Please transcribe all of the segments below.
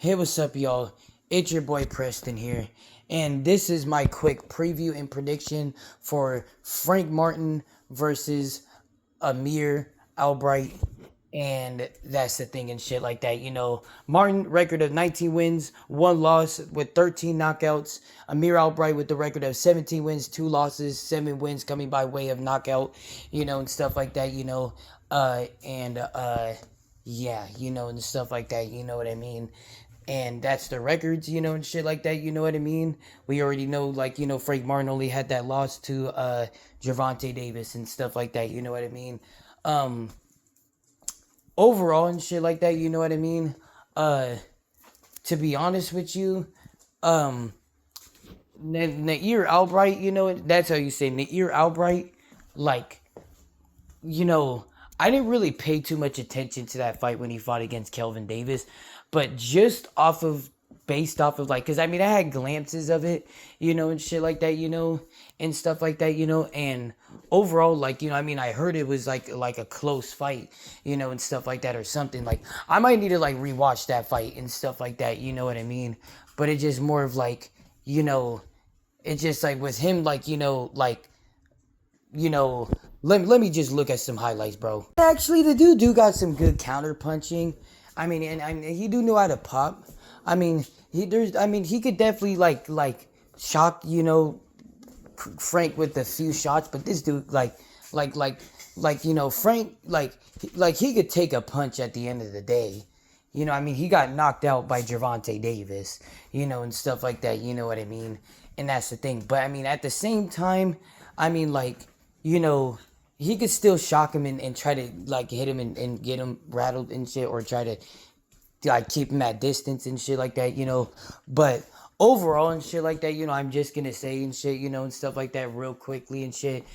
Hey, what's up, y'all? It's your boy Preston here, and this is my quick preview and prediction for Frank Martin versus Amir Albright. And that's the thing and shit like that. Martin, record of 19 wins, 1 loss with 13 knockouts. Amir Albright with the record of 17 wins, 2 losses, 7 wins coming by way of knockout, and stuff like that, yeah, and stuff like that, you know what I mean? And that's the records, and shit like that, you know what I mean? We already know, like, Frank Martin only had that loss to Gervonta Davis and stuff like that, you know what I mean? Um, Overall and shit like that, you know what I mean? Uh, to be honest with you, um, Nahir Albright, that's how you say Nahir Albright, like, you know, I didn't really pay too much attention to that fight when he fought against Kelvin Davis, but just based off of like, cause I mean, I had glimpses of it, and shit like that, and stuff like that, and overall, like, I mean, I heard it was like a close fight, and stuff like that or something. Like, I might need to like rewatch that fight and stuff like that, you know what I mean? But it's just more of like, it's just like with him, like, you know, let me just look at some highlights, bro. Actually, the dude do got some good counter punching. I mean, and he do know how to pop. I mean, he could definitely like shock, Frank with a few shots, but this dude like Frank like he could take a punch at the end of the day. I mean, he got knocked out by Gervonta Davis, and stuff like that, you know what I mean? And that's the thing. But I mean, at the same time, I mean, like, he could still shock him and try to like hit him and get him rattled and shit, or try to like keep him at distance and shit like that, But overall and shit like that, I'm just gonna say and shit, and stuff like that real quickly and shit,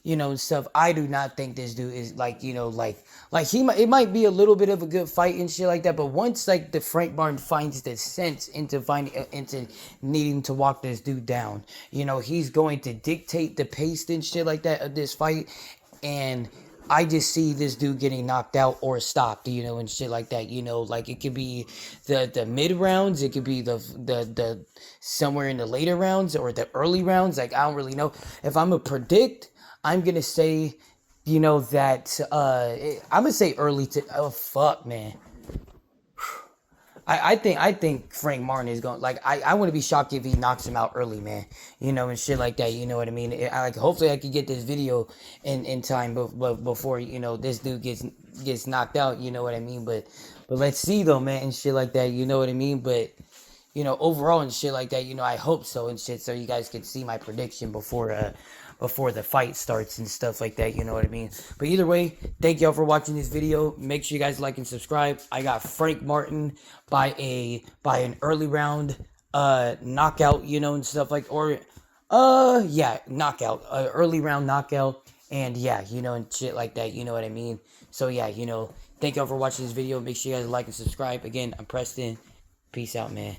and stuff. I do not think this dude is like, it might be a little bit of a good fight and shit like that, but once like the Frank Martin finds the sense into needing to walk this dude down, he's going to dictate the pace and shit like that of this fight, and I just see this dude getting knocked out or stopped, and shit like that, like it could be the mid rounds, it could be the somewhere in the later rounds or the early rounds. Like, I don't really know. If I'm gonna predict, I'm gonna say, that I'm gonna say early to, oh fuck, man. I think Frank Martin is going, like, I wouldn't be shocked if he knocks him out early, man. And shit like that. You know what I mean? Like, hopefully I could get this video in time, before this dude gets knocked out. You know what I mean? But let's see though, man, and shit like that. You know what I mean? But overall and shit like that, I hope so and shit, so you guys can see my prediction before the fight starts and stuff like that, you know what I mean? But either way, thank y'all for watching this video. Make sure you guys like and subscribe. I got Frank Martin by an early round knockout, and stuff like, or yeah, knockout, early round knockout, and yeah, and shit like that, you know what I mean? So yeah, thank y'all for watching this video. Make sure you guys like and subscribe. Again, I'm Preston. Peace out, man.